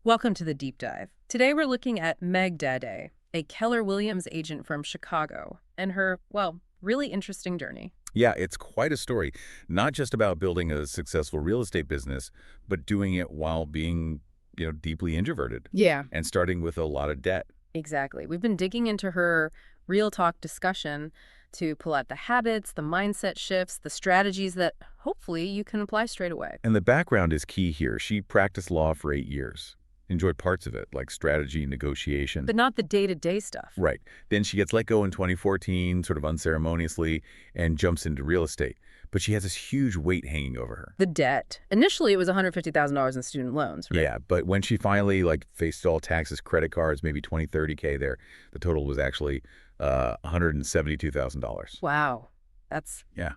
Welcome to the deep dive. Today we're looking at Meg Daday, a Keller Williams agent from Chicago, and her, well, really interesting journey. Yeah, it's quite a story. Not just about building a successful real estate business, but doing it while being, deeply introverted Yeah. and starting with a lot of debt. Exactly. We've been digging into her real talk discussion to pull out the habits, the mindset shifts, the strategies that hopefully you can apply straight away. And the background is key here. She practiced law for 8 years. Enjoyed parts of it, like strategy, negotiation. But not the day-to-day stuff. Right. Then she gets let go in 2014, sort of unceremoniously, and jumps into real estate. But she has this huge weight hanging over her. The debt. Initially, it was $150,000 in student loans, right? Yeah, but when she finally faced all taxes, credit cards, maybe 20, 30K there, the total was actually $172,000. Wow. That's Yeah.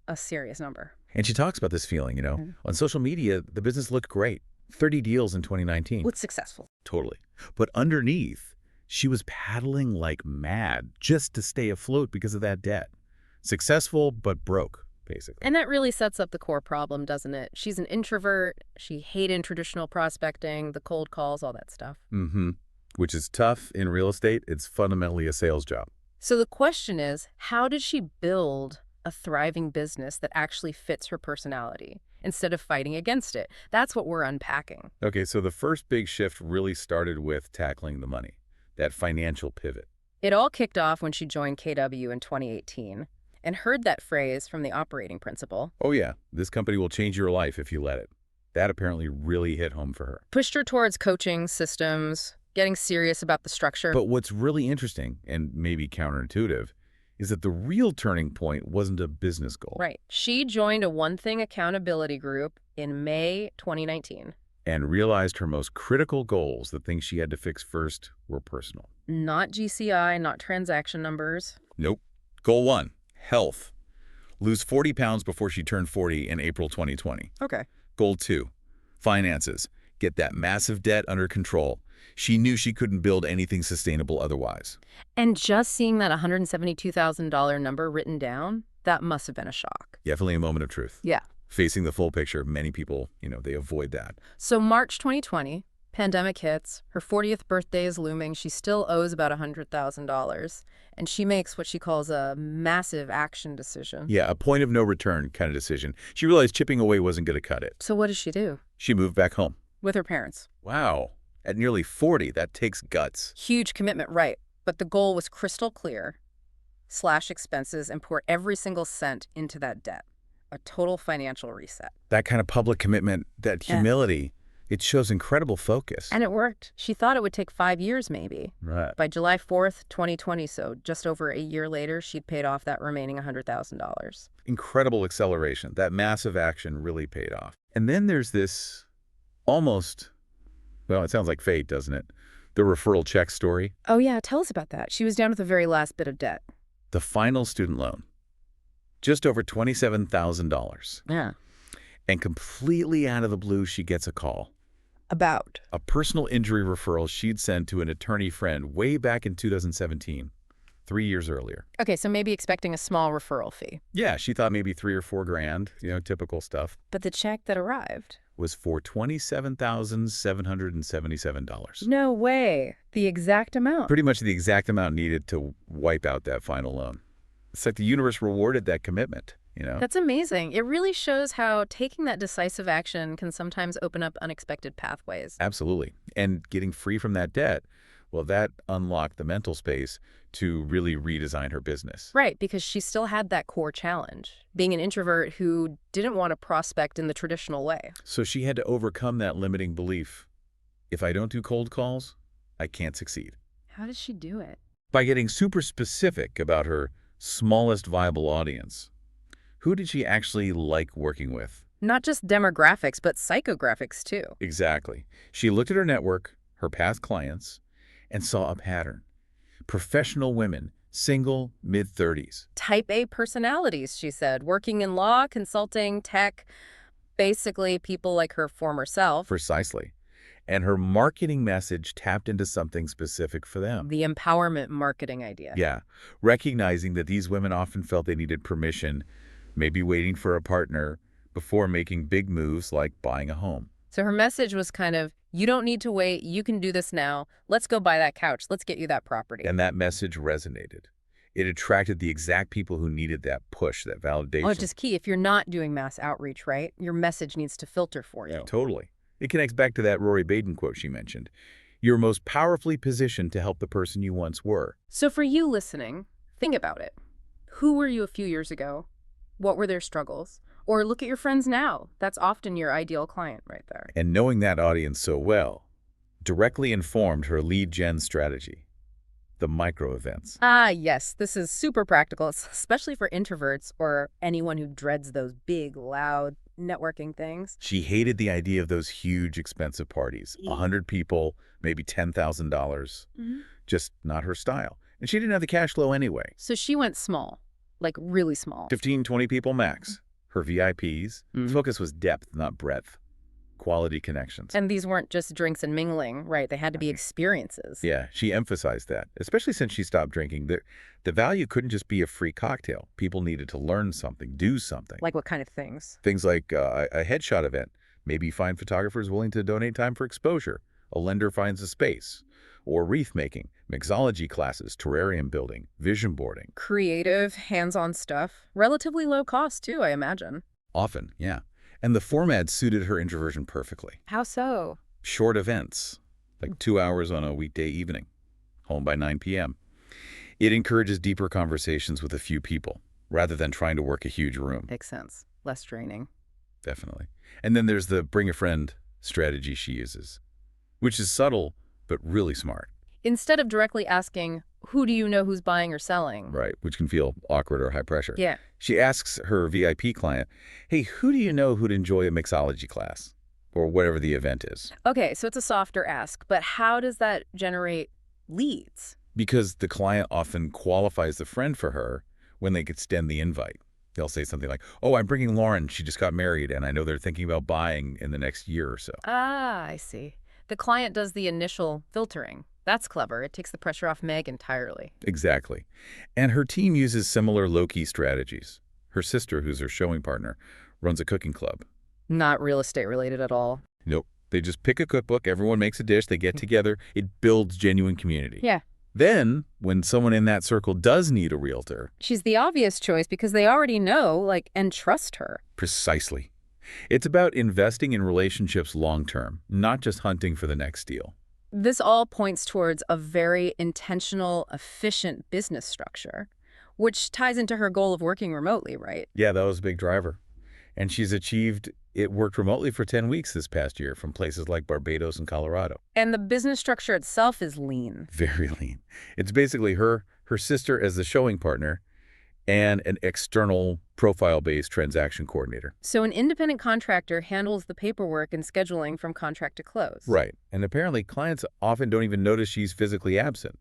a serious number. And she talks about this feeling, On social media, the business looked great. 30 deals in 2019. What's successful? Totally. But underneath, she was paddling like mad just to stay afloat because of that debt. Successful, but broke, basically. And that really sets up the core problem, doesn't it? She's an introvert. She hated traditional prospecting, the cold calls, all that stuff. Mm-hmm. Which is tough in real estate. It's fundamentally a sales job. So the question is, how did she build a thriving business that actually fits her personality instead of fighting against it? That's what we're unpacking. Okay, so the first big shift really started with tackling the money, that financial pivot. It all kicked off when she joined KW in 2018 and heard that phrase from the operating principal. Oh yeah, this company will change your life if you let it. That apparently really hit home for her. Pushed her towards coaching, systems, getting serious about the structure. But what's really interesting, and maybe counterintuitive, is that the real turning point wasn't a business goal. Right. She joined a One Thing accountability group in May 2019. And realized her most critical goals, the things she had to fix first, were personal. Not GCI, not transaction numbers. Nope. Goal 1, health. Lose 40 pounds before she turned 40 in April 2020. Okay. Goal 2, finances. Get that massive debt under control. She knew she couldn't build anything sustainable otherwise. And just seeing that $172,000 number written down, that must have been a shock. Definitely a moment of truth. Yeah. Facing the full picture, many people, they avoid that. So March 2020, pandemic hits. Her 40th birthday is looming. She still owes about $100,000. And she makes what she calls a massive action decision. Yeah, a point of no return kind of decision. She realized chipping away wasn't going to cut it. So what does she do? She moved back home. With her parents. Wow. At nearly 40, that takes guts. Huge commitment, right. But the goal was crystal clear. Slash expenses and pour every single cent into that debt. A total financial reset. That kind of public commitment, that humility, it shows incredible focus. And it worked. She thought it would take 5 years maybe. Right. By July 4th, 2020, so just over a year later, she'd paid off that remaining $100,000. Incredible acceleration. That massive action really paid off. And then there's this almost, well, it sounds like fate, doesn't it? The referral check story. Oh yeah, tell us about that. She was down to the very last bit of debt. The final student loan. Just over $27,000. Yeah. And completely out of the blue, she gets a call. About? A personal injury referral she'd sent to an attorney friend way back in 2017, 3 years earlier. Okay, so maybe expecting a small referral fee. Yeah, she thought maybe $3 or $4 grand, typical stuff. But the check that arrived was for $27,777. No way. The exact amount. Pretty much the exact amount needed to wipe out that final loan. It's like the universe rewarded that commitment, That's amazing. It really shows how taking that decisive action can sometimes open up unexpected pathways. Absolutely. And getting free from that debt, well, that unlocked the mental space to really redesign her business. Right, because she still had that core challenge, being an introvert who didn't want to prospect in the traditional way. So she had to overcome that limiting belief. If I don't do cold calls, I can't succeed. How did she do it? By getting super specific about her smallest viable audience. Who did she actually like working with? Not just demographics, but psychographics too. Exactly. She looked at her network, her past clients, and saw a pattern. Professional women, single, mid-30s. Type A personalities, she said, working in law, consulting, tech, basically people like her former self. Precisely. And her marketing message tapped into something specific for them. The empowerment marketing idea. Yeah, recognizing that these women often felt they needed permission, maybe waiting for a partner, before making big moves like buying a home. So her message was kind of, You don't need to wait. You can do this now. Let's go buy that couch. Let's get you that property. And that message resonated. It attracted the exact people who needed that push, that validation. Oh, it's just key. If you're not doing mass outreach, right, your message needs to filter for you. Totally. It connects back to that Rory Baden quote she mentioned. You're most powerfully positioned to help the person you once were. So for you listening, think about it. Who were you a few years ago? What were their struggles? Or look at your friends now. That's often your ideal client right there. And knowing that audience so well directly informed her lead gen strategy, the micro events. Ah, yes. This is super practical, especially for introverts or anyone who dreads those big, loud networking things. She hated the idea of those huge, expensive parties. 100 people, maybe $10,000. Just not her style. And she didn't have the cash flow anyway. So she went small, like really small. 15, 20 people max. Her VIPs. Focus was depth, not breadth. Quality connections. And these weren't just drinks and mingling, right? They had to be experiences. Yeah, she emphasized that, especially since she stopped drinking. The value couldn't just be a free cocktail. People needed to learn something, do something. Like what kind of things? Things like a headshot event. Maybe find photographers willing to donate time for exposure. A lender finds a space. Or wreath making, mixology classes, terrarium building, vision boarding. Creative, hands-on stuff. Relatively low cost, too, I imagine. Often, yeah. And the format suited her introversion perfectly. How so? Short events, like 2 hours on a weekday evening, home by 9 p.m. It encourages deeper conversations with a few people, rather than trying to work a huge room. Makes sense. Less draining. Definitely. And then there's the bring a friend strategy she uses, which is subtle, but really smart. Instead of directly asking, who do you know who's buying or selling? Right, which can feel awkward or high pressure. Yeah. She asks her VIP client, hey, who do you know who'd enjoy a mixology class? Or whatever the event is. Okay, so it's a softer ask, but how does that generate leads? Because the client often qualifies the friend for her when they extend the invite. They'll say something like, oh, I'm bringing Lauren. She just got married, and I know they're thinking about buying in the next year or so. Ah, I see. The client does the initial filtering. That's clever. It takes the pressure off Meg entirely. Exactly. And her team uses similar low-key strategies. Her sister, who's her showing partner, runs a cooking club. Not real estate related at all. Nope. They just pick a cookbook, everyone makes a dish, they get together, it builds genuine community. Yeah. Then, when someone in that circle does need a realtor... She's the obvious choice because they already know, and trust her. Precisely. It's about investing in relationships long-term, not just hunting for the next deal. This all points towards a very intentional, efficient business structure, which ties into her goal of working remotely, right? Yeah, that was a big driver. And she's achieved it. Worked remotely for 10 weeks this past year from places like Barbados and Colorado. And the business structure itself is lean. Very lean. It's basically her sister as the showing partner and an external profile-based transaction coordinator. So an independent contractor handles the paperwork and scheduling from contract to close. Right. And apparently clients often don't even notice she's physically absent.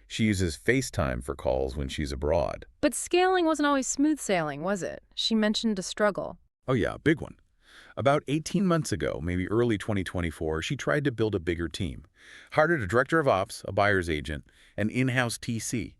She uses FaceTime for calls when she's abroad. But scaling wasn't always smooth sailing, was it? She mentioned a struggle. Oh yeah, a big one. About 18 months ago, maybe early 2024, she tried to build a bigger team. Hired a director of ops, a buyer's agent, an in-house TC.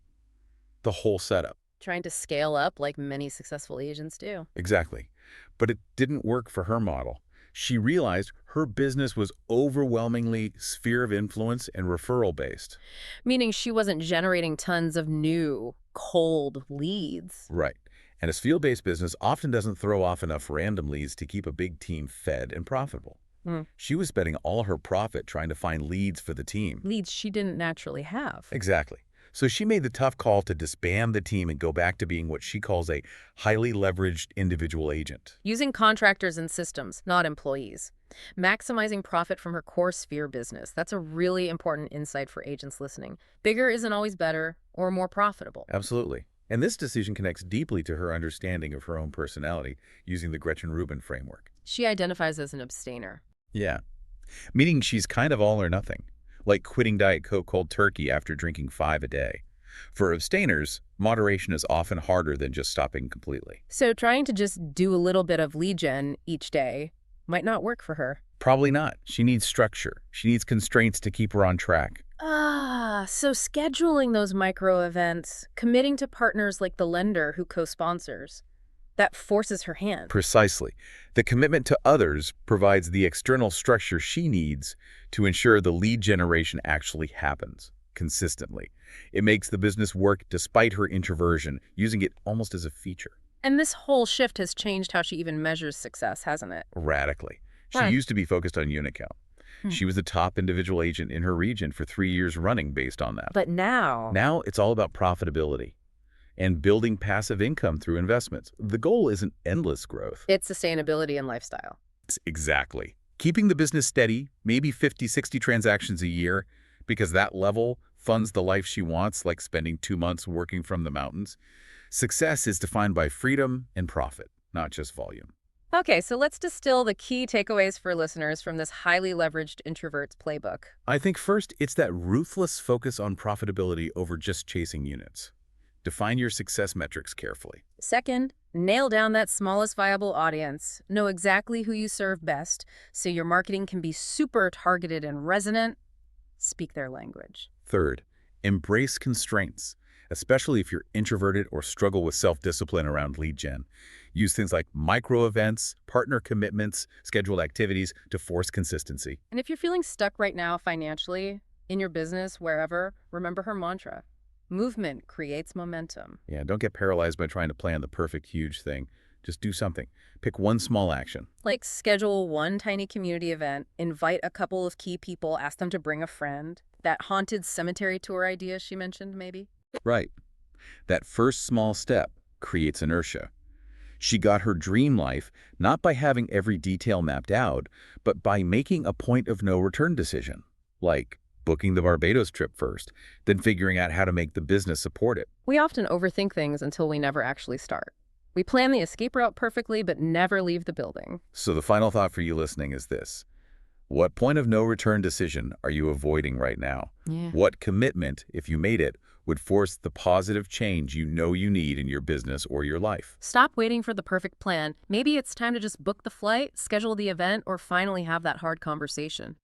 The whole setup. Trying to scale up like many successful agents do. Exactly. But it didn't work for her model. She realized her business was overwhelmingly sphere of influence and referral-based. Meaning she wasn't generating tons of new, cold leads. Right. And a field-based business often doesn't throw off enough random leads to keep a big team fed and profitable. She was spending all her profit trying to find leads for the team. Leads she didn't naturally have. Exactly. So she made the tough call to disband the team and go back to being what she calls a highly leveraged individual agent. Using contractors and systems, not employees. Maximizing profit from her core sphere business. That's a really important insight for agents listening. Bigger isn't always better or more profitable. Absolutely. And this decision connects deeply to her understanding of her own personality using the Gretchen Rubin framework. She identifies as an abstainer. Yeah. Meaning she's kind of all or nothing. Like quitting Diet Coke cold turkey after drinking 5 a day. For abstainers, moderation is often harder than just stopping completely. So trying to just do a little bit of lead gen each day might not work for her. Probably not. She needs structure. She needs constraints to keep her on track. So scheduling those micro events, committing to partners like the lender who co-sponsors. That forces her hand. Precisely. The commitment to others provides the external structure she needs to ensure the lead generation actually happens consistently. It makes the business work despite her introversion, using it almost as a feature. And this whole shift has changed how she even measures success, hasn't it? Radically. She Huh. used to be focused on unit count. Hmm. She was the top individual agent in her region for 3 years running based on that. But now, Now it's all about profitability and building passive income through investments. The goal isn't endless growth. it's sustainability and lifestyle. Exactly. Keeping the business steady, maybe 50, 60 transactions a year, because that level funds the life she wants, like spending 2 months working from the mountains. Success is defined by freedom and profit, not just volume. Okay, so let's distill the key takeaways for listeners from this highly leveraged introvert's playbook. I think first, it's that ruthless focus on profitability over just chasing units. Define your success metrics carefully. Second, nail down that smallest viable audience. Know exactly who you serve best so your marketing can be super targeted and resonant. Speak their language. Third, embrace constraints, especially if you're introverted or struggle with self-discipline around lead gen. Use things like micro-events, partner commitments, scheduled activities to force consistency. And if you're feeling stuck right now financially, in your business, wherever, remember her mantra. Movement creates momentum. Yeah, don't get paralyzed by trying to plan the perfect huge thing. Just do something. Pick one small action. Like schedule one tiny community event, invite a couple of key people, ask them to bring a friend. That haunted cemetery tour idea she mentioned, maybe? Right. That first small step creates inertia. She got her dream life not by having every detail mapped out, but by making a point of no return decision, like booking the Barbados trip first, then figuring out how to make the business support it. We often overthink things until we never actually start. We plan the escape route perfectly, but never leave the building. So the final thought for you listening is this. What point of no return decision are you avoiding right now? Yeah. What commitment, if you made it, would force the positive change you know you need in your business or your life? Stop waiting for the perfect plan. Maybe it's time to just book the flight, schedule the event, or finally have that hard conversation.